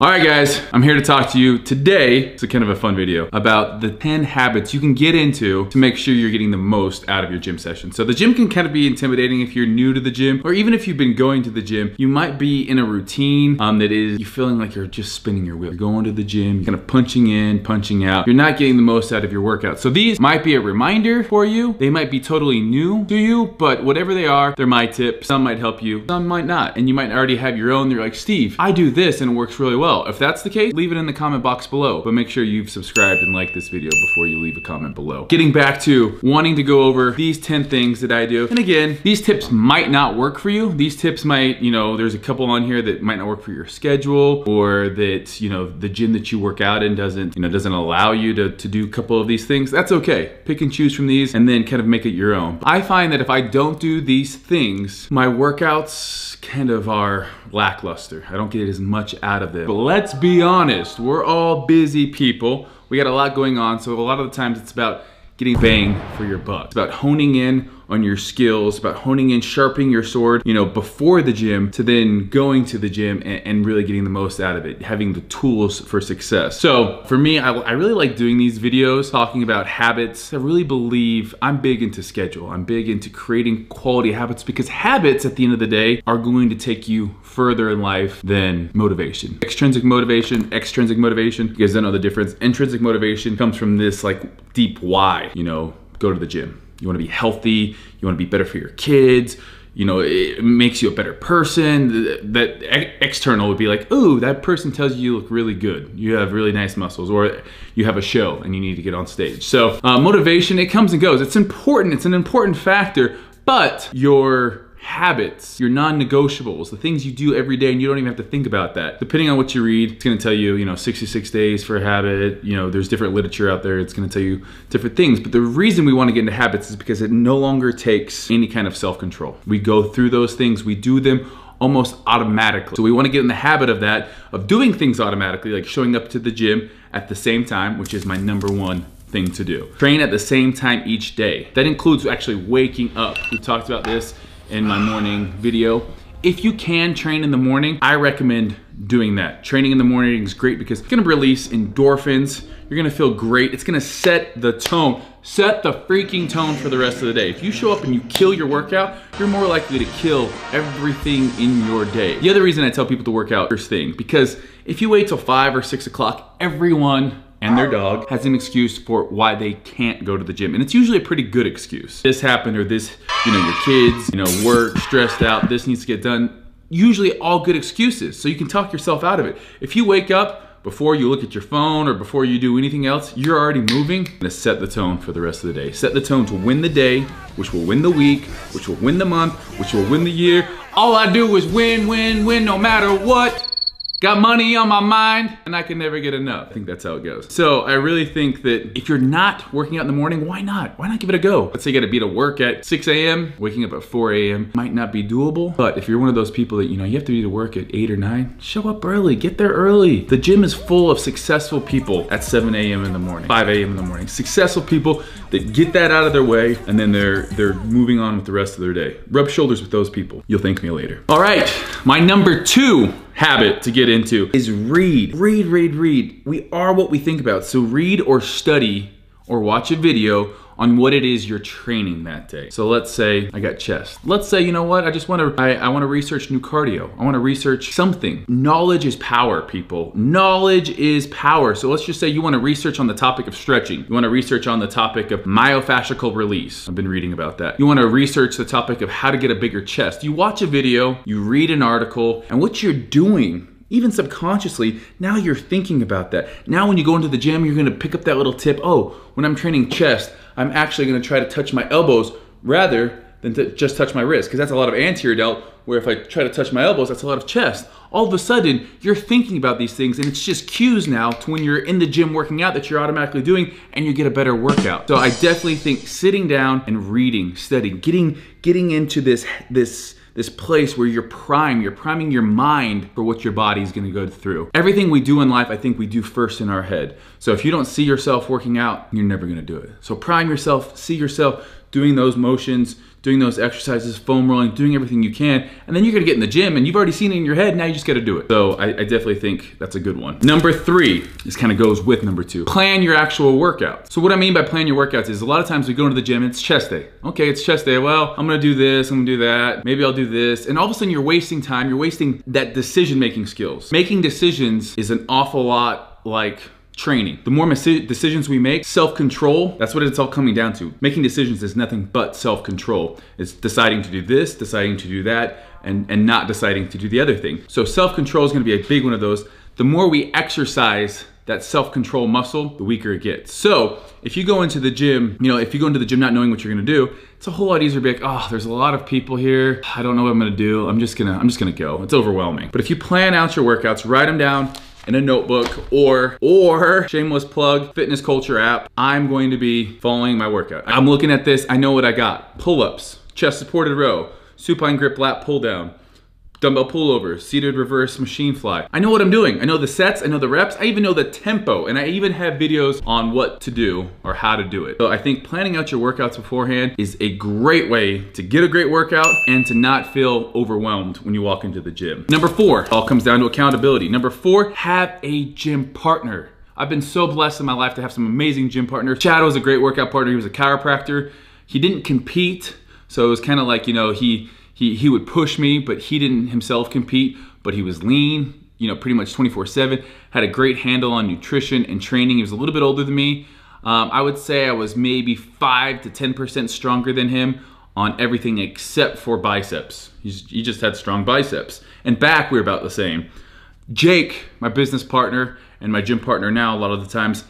All right guys, I'm here to talk to you today. It's kind of a fun video about the 10 habits you can get into to make sure you're getting the most out of your gym session. So the gym can kind of be intimidating if you're new to the gym, or even if you've been going to the gym. You might be in a routine that is, you're feeling like you're just spinning your wheel. You're going to the gym, you're kind of punching in, punching out. You're not getting the most out of your workout. So these might be a reminder for you. They might be totally new to you, but whatever they are, they're my tips. Some might help you, some might not. And you might already have your own. You're like, Steve, I do this and it works really well. If that's the case, leave it in the comment box below, but make sure you've subscribed and liked this video before you leave a comment below. Getting back to wanting to go over these 10 things that I do. And again, these tips might not work for you. These tips might, there's a couple on here that might not work for your schedule, or that, the gym that you work out in doesn't allow you to do a couple of these things. That's okay. Pick and choose from these and then kind of make it your own. I find that if I don't do these things, my workouts kind of are lackluster. I don't get as much out of them. But let's be honest, we're all busy people. We got a lot going on, so a lot of the times it's about getting bang for your buck. It's about honing in on your skills, about honing in, sharpening your sword, before the gym, to then going to the gym and really getting the most out of it, having the tools for success. So for me, I really like doing these videos, talking about habits. I really believe I'm big into schedule. I'm big into creating quality habits, because habits at the end of the day are going to take you further in life than motivation. Extrinsic motivation, extrinsic motivation, you guys don't know the difference. Intrinsic motivation comes from this like deep why, go to the gym. You wanna be healthy, you wanna be better for your kids, it makes you a better person. That external would be like, ooh, that person tells you look really good. You have really nice muscles, or you have a show and you need to get on stage. So motivation, it comes and goes. It's important, it's an important factor, but your habits, your non-negotiables, the things you do every day, and you don't even have to think about that. Depending on what you read, it's gonna tell you, 66 days for a habit. There's different literature out there. It's gonna tell you different things. But the reason we wanna get into habits is because it no longer takes any kind of self-control. We go through those things, we do them almost automatically. So we wanna get in the habit of that, of doing things automatically, like showing up to the gym at the same time, which is my #1 thing to do. Train at the same time each day. That includes actually waking up. We talked about this in my morning video. If you can train in the morning, I recommend doing that. Training in the morning is great because it's gonna release endorphins. You're gonna feel great. It's gonna set the tone. Set the freaking tone for the rest of the day. If you show up and you kill your workout, you're more likely to kill everything in your day. The other reason I tell people to work out first thing, because if you wait till 5 or 6 o'clock, everyone and their dog has an excuse for why they can't go to the gym. And it's usually a pretty good excuse. This happened, or this, your kids, work, stressed out, this needs to get done. Usually all good excuses, so you can talk yourself out of it. If you wake up before you look at your phone or before you do anything else, you're already moving. Gonna set the tone for the rest of the day. Set the tone to win the day, which will win the week, which will win the month, which will win the year. All I do is win, win, win, no matter what. Got money on my mind, and I can never get enough. I think that's how it goes. So I really think that if you're not working out in the morning, why not? Why not give it a go? Let's say you gotta be to work at 6 a.m., waking up at 4 a.m. might not be doable, but if you're one of those people that, you have to be to work at 8 or 9, show up early, get there early. The gym is full of successful people at 7 a.m. in the morning, 5 a.m. in the morning. Successful people that get that out of their way, and then they're moving on with the rest of their day. Rub shoulders with those people. You'll thank me later. All right, my #2 habit to get into is read. Read, read, read. We are what we think about. So read or study or watch a video on what it is you're training that day. So let's say I got chest. Let's say, I wanna research new cardio. I wanna research something. Knowledge is power, people. Knowledge is power. So let's just say you wanna research on the topic of stretching. You wanna research on the topic of myofascial release. I've been reading about that. You wanna research the topic of how to get a bigger chest. You watch a video, you read an article, and what you're doing, even subconsciously, now you're thinking about that. Now when you go into the gym, you're gonna pick up that little tip. Oh, when I'm training chest, I'm actually gonna try to touch my elbows rather than to just touch my wrist, because that's a lot of anterior delt, where if I try to touch my elbows, that's a lot of chest. All of a sudden, you're thinking about these things, and it's just cues now to when you're in the gym working out that you're automatically doing, and you get a better workout. So I definitely think sitting down and reading, studying, getting into this place where you're priming your mind for what your body's gonna go through. Everything we do in life, I think we do first in our head. So if you don't see yourself working out, you're never gonna do it. So prime yourself, see yourself doing those motions, doing those exercises, foam rolling, doing everything you can, and then you're gonna get in the gym and you've already seen it in your head, now you just gotta do it. So I definitely think that's a good one. Number 3, this kind of goes with number 2. Plan your actual workout. So what I mean by plan your workouts is a lot of times we go into the gym, it's chest day. Okay, it's chest day. Well, I'm gonna do this, I'm gonna do that, maybe I'll do this. And all of a sudden you're wasting time, you're wasting that decision-making skills. Making decisions is an awful lot like training. The more decisions we make, self-control, that's what it's all coming down to. Making decisions is nothing but self-control. It's deciding to do this, deciding to do that, and not deciding to do the other thing. So self-control is gonna be a big one of those. The more we exercise that self-control muscle, the weaker it gets. So if you go into the gym, if you go into the gym not knowing what you're gonna do, it's a whole lot easier to be like, oh, there's a lot of people here. I don't know what I'm gonna do. I'm just gonna go. It's overwhelming. But if you plan out your workouts, write them down in a notebook, or shameless plug, fitness culture app, I'm going to be following my workout. I'm looking at this, I know what I got. Pull-ups, chest supported row, supine grip lat pull down, dumbbell pullover, seated reverse machine fly. I know what I'm doing. I know the sets, I know the reps, I even know the tempo, and I even have videos on what to do or how to do it. So I think planning out your workouts beforehand is a great way to get a great workout and to not feel overwhelmed when you walk into the gym. Number 4, it all comes down to accountability. Number 4, have a gym partner. I've been so blessed in my life to have some amazing gym partners. Chad was a great workout partner. He was a chiropractor. He didn't compete, so it was kind of like, he would push me, but he didn't himself compete, but he was lean, pretty much 24/7, had a great handle on nutrition and training. He was a little bit older than me. I would say I was maybe 5 to 10% stronger than him on everything except for biceps. He just had strong biceps. And back, we were about the same. Jake, my business partner and my gym partner now, a lot of the times,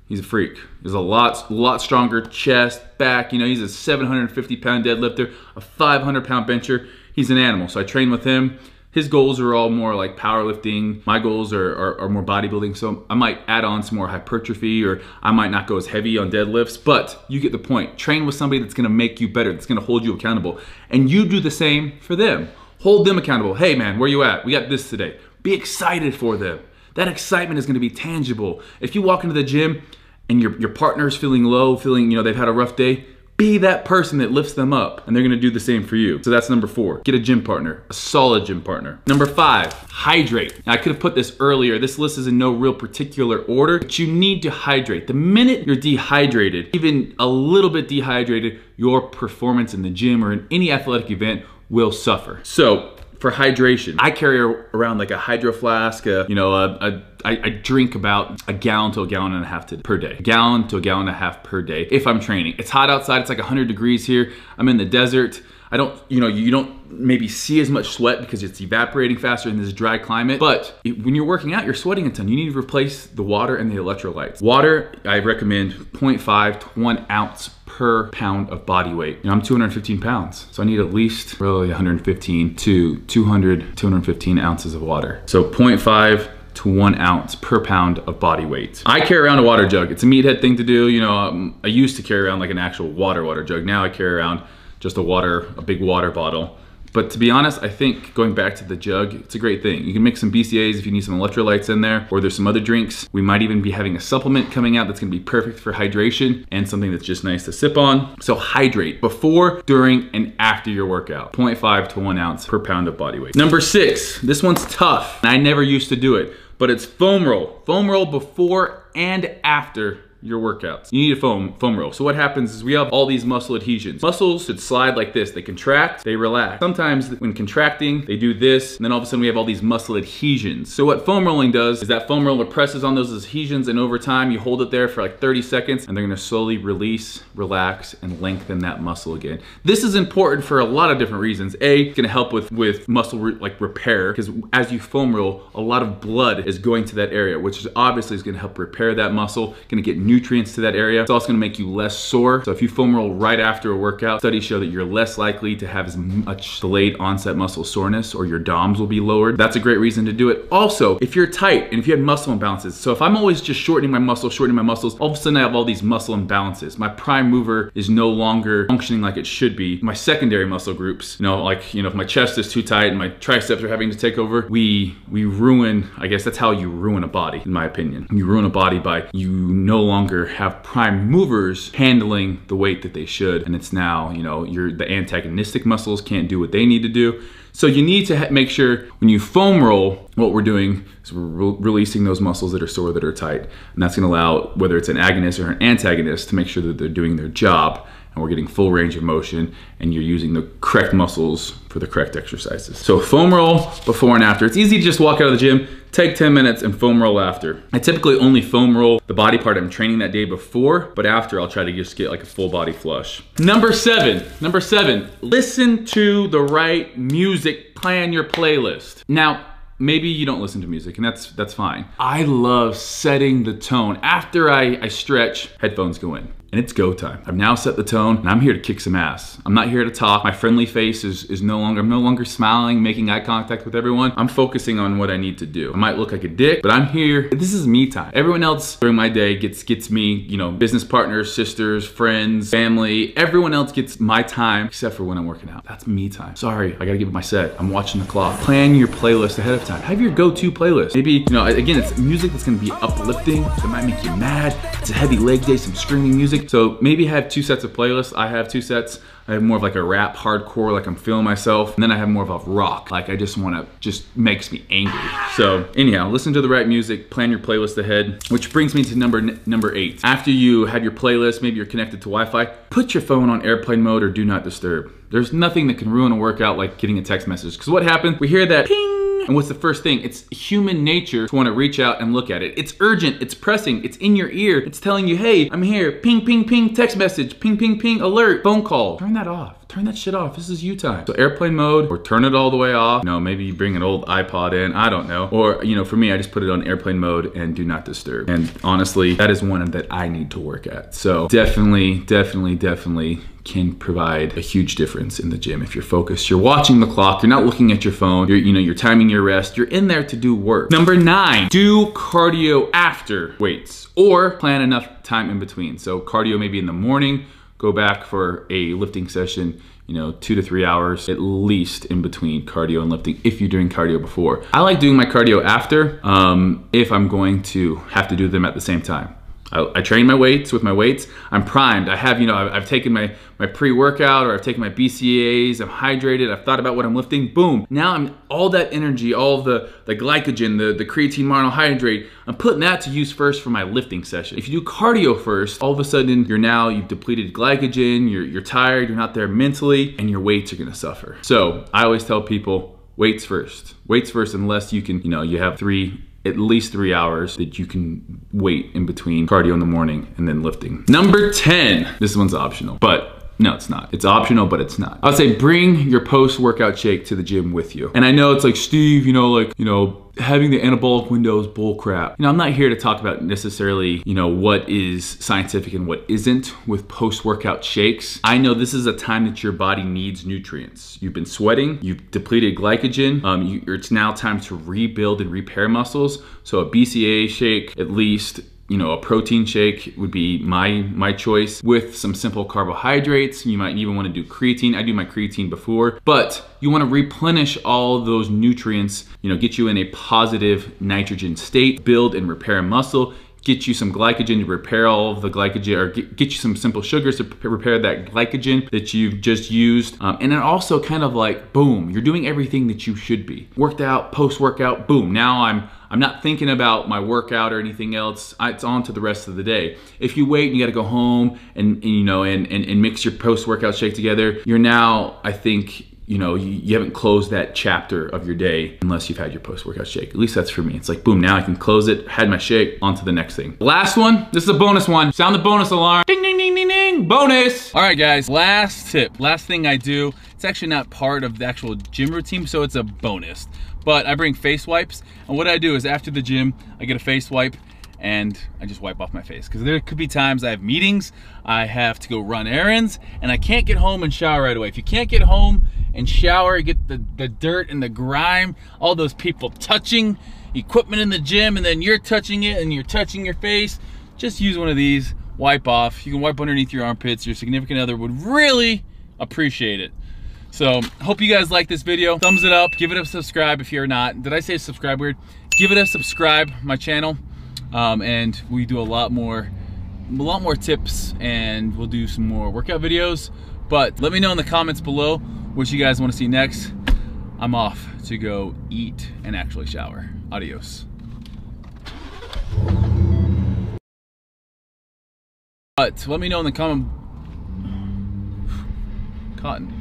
he's a freak. He's a lot stronger chest, back. He's a 750-pound deadlifter, a 500-pound bencher. He's an animal, so I train with him. His goals are all more like powerlifting. My goals are more bodybuilding, so I might add on some more hypertrophy, or I might not go as heavy on deadlifts, but you get the point. Train with somebody that's gonna make you better, that's gonna hold you accountable, and you do the same for them. Hold them accountable. Hey man, where you at? We got this today. Be excited for them. That excitement is gonna be tangible. If you walk into the gym and your partner's feeling low, feeling, they've had a rough day, be that person that lifts them up, and they're gonna do the same for you. So that's number 4. Get a gym partner, a solid gym partner. Number 5, hydrate. Now, I could have put this earlier. This list is in no real particular order, but you need to hydrate. The minute you're dehydrated, even a little bit dehydrated, your performance in the gym or in any athletic event will suffer. So, for hydration, I carry around like a hydro flask, I drink about a gallon to a gallon and a half per day. A gallon to a gallon and a half per day if I'm training. It's hot outside, it's like 100 degrees here. I'm in the desert. I don't, you don't maybe see as much sweat because it's evaporating faster in this dry climate, but when you're working out, you're sweating a ton. You need to replace the water and the electrolytes. Water, I recommend 0.5 to 1 ounce per pound of body weight. I'm 215 pounds, so I need at least really 115 to 215 ounces of water. So 0.5 to 1 ounce per pound of body weight. I carry around a water jug. It's a meathead thing to do. I used to carry around like an actual water jug. Now I carry around just a big water bottle. But to be honest, I think going back to the jug, it's a great thing. You can mix some BCAAs if you need some electrolytes in there, or there's some other drinks. We might even be having a supplement coming out that's gonna be perfect for hydration and something that's just nice to sip on. So hydrate before, during, and after your workout. 0.5 to 1 ounce per pound of body weight. Number 6, this one's tough. I never used to do it, but it's foam roll. Foam roll before and after your workouts. You need a foam roll. So what happens is we have all these muscle adhesions. Muscles should slide like this. They contract, they relax. Sometimes when contracting, they do this, and then all of a sudden we have all these muscle adhesions. So what foam rolling does is that foam roller presses on those adhesions, and over time you hold it there for like 30 seconds, and they're gonna slowly release, relax, and lengthen that muscle again. This is important for a lot of different reasons. A, it's gonna help with muscle repair, because as you foam roll, a lot of blood is going to that area, which is obviously gonna help repair that muscle, gonna get nutrients to that area. It's also gonna make you less sore. So if you foam roll right after a workout, studies show that you're less likely to have as much delayed onset muscle soreness, or your DOMs will be lowered. That's a great reason to do it. Also, if you're tight and if you have muscle imbalances, so if I'm always just shortening my muscles, all of a sudden I have all these muscle imbalances. My prime mover is no longer functioning like it should be. My secondary muscle groups, if my chest is too tight and my triceps are having to take over, we ruin, I guess that's how you ruin a body, in my opinion. You ruin a body by you no longer longer have prime movers handling the weight that they should. And it's now, the antagonistic muscles can't do what they need to do. So you need to make sure when you foam roll, what we're doing is we're releasing those muscles that are sore, that are tight. And that's gonna allow, whether it's an agonist or an antagonist, to make sure that they're doing their job and we're getting full range of motion and you're using the correct muscles for the correct exercises. So foam roll before and after. It's easy to just walk out of the gym, take 10 minutes and foam roll after. I typically only foam roll the body part I'm training that day before, but after I'll try to just get like a full body flush. Number seven, listen to the right music, plan your playlist. Now, maybe you don't listen to music and that's fine. I love setting the tone. After I stretch, headphones go in. And it's go time. I've now set the tone and I'm here to kick some ass. I'm not here to talk. My friendly face is no longer smiling, making eye contact with everyone. I'm focusing on what I need to do. I might look like a dick, but I'm here. This is me time. Everyone else during my day gets me, business partners, sisters, friends, family. Everyone else gets my time except for when I'm working out. That's me time. Sorry, I gotta give it my set. I'm watching the clock. Plan your playlist ahead of time. Have your go-to playlist. Maybe, again, it's music that's gonna be uplifting, that might make you mad. It's a heavy leg day, some screaming music. So maybe have 2 sets of playlists. I have 2 sets. I have more of like a rap, hardcore, like I'm feeling myself. And then I have more of a rock, like I just makes me angry. So anyhow, listen to the right music, plan your playlist ahead, which brings me to number 8. After you have your playlist, maybe you're connected to Wi-Fi, put your phone on airplane mode or do not disturb. There's nothing that can ruin a workout like getting a text message. Because what happens, we hear that ping, and what's the first thing? It's human nature to want to reach out and look at it. It's urgent, it's pressing, it's in your ear. It's telling you, hey, I'm here, ping, ping, ping, text message, ping, ping, ping, alert, phone call. Turn that off, turn that shit off. This is you time. So airplane mode or turn it all the way off. Maybe you bring an old iPod in, I don't know. Or, for me, I just put it on airplane mode and do not disturb. And honestly, that is one that I need to work at. So definitely can provide a huge difference in the gym. If you're focused, you're watching the clock, you're not looking at your phone, you're timing your rest, you're in there to do work. Number 9, do cardio after weights or plan enough time in between. So cardio maybe in the morning, go back for a lifting session, 2 to 3 hours at least in between cardio and lifting if you're doing cardio before. I like doing my cardio after if I'm going to have to do them at the same time. I train my weights with my weights. I'm primed. I have, I've taken my pre-workout or I've taken my BCAAs. I'm hydrated. I've thought about what I'm lifting. Boom. Now I'm all that energy, all the glycogen, the creatine monohydrate. I'm putting that to use first for my lifting session. If you do cardio first, all of a sudden you've depleted glycogen. You're tired. You're not there mentally, and your weights are gonna suffer. So I always tell people weights first. Weights first, unless you can, you have at least 3 hours that you can wait in between cardio in the morning and then lifting. Number 10, this one's optional, but no, it's not. It's optional, but it's not. I would say bring your post-workout shake to the gym with you. And I know it's like, Steve, having the anabolic window is bull crap. I'm not here to talk about necessarily, what is scientific and what isn't with post-workout shakes. I know this is a time that your body needs nutrients. You've been sweating, you've depleted glycogen, it's now time to rebuild and repair muscles. So a BCAA shake, at least, a protein shake would be my choice with some simple carbohydrates. You might even want to do creatine. I do my creatine before, but you want to replenish all of those nutrients, get you in a positive nitrogen state, build and repair muscle, get you some glycogen to repair all of the glycogen, or get you some simple sugars to repair that glycogen that you've just used. And then also kind of like, boom, you're doing everything that you should be. Worked out, post-workout, boom. Now I'm not thinking about my workout or anything else. It's on to the rest of the day. If you wait and you gotta go home and mix your post-workout shake together, you're now, I think, you haven't closed that chapter of your day unless you've had your post-workout shake. At least that's for me. It's like, boom, now I can close it, had my shake, on to the next thing. Last one, this is a bonus one. Sound the bonus alarm. Ding, ding, ding, ding, ding, bonus. All right, guys, last tip, last thing I do. It's actually not part of the actual gym routine, so it's a bonus. But I bring face wipes, and what I do is after the gym, I get a face wipe, and I just wipe off my face. Because there could be times I have meetings, I have to go run errands, and I can't get home and shower right away. If you can't get home and shower, get the dirt and the grime, all those people touching equipment in the gym, and then you're touching it and you're touching your face, just use one of these, wipe off. You can wipe underneath your armpits. Your significant other would really appreciate it. So, hope you guys like this video. Thumbs it up, give it a subscribe if you're not. Did I say subscribe weird? Give it a subscribe, my channel. And we do a lot more a lot more tips, and we'll do some more workout videos. But let me know in the comments below what you guys want to see next. I'm off to go eat and actually shower. Adios. But let me know in the comment. Cotton.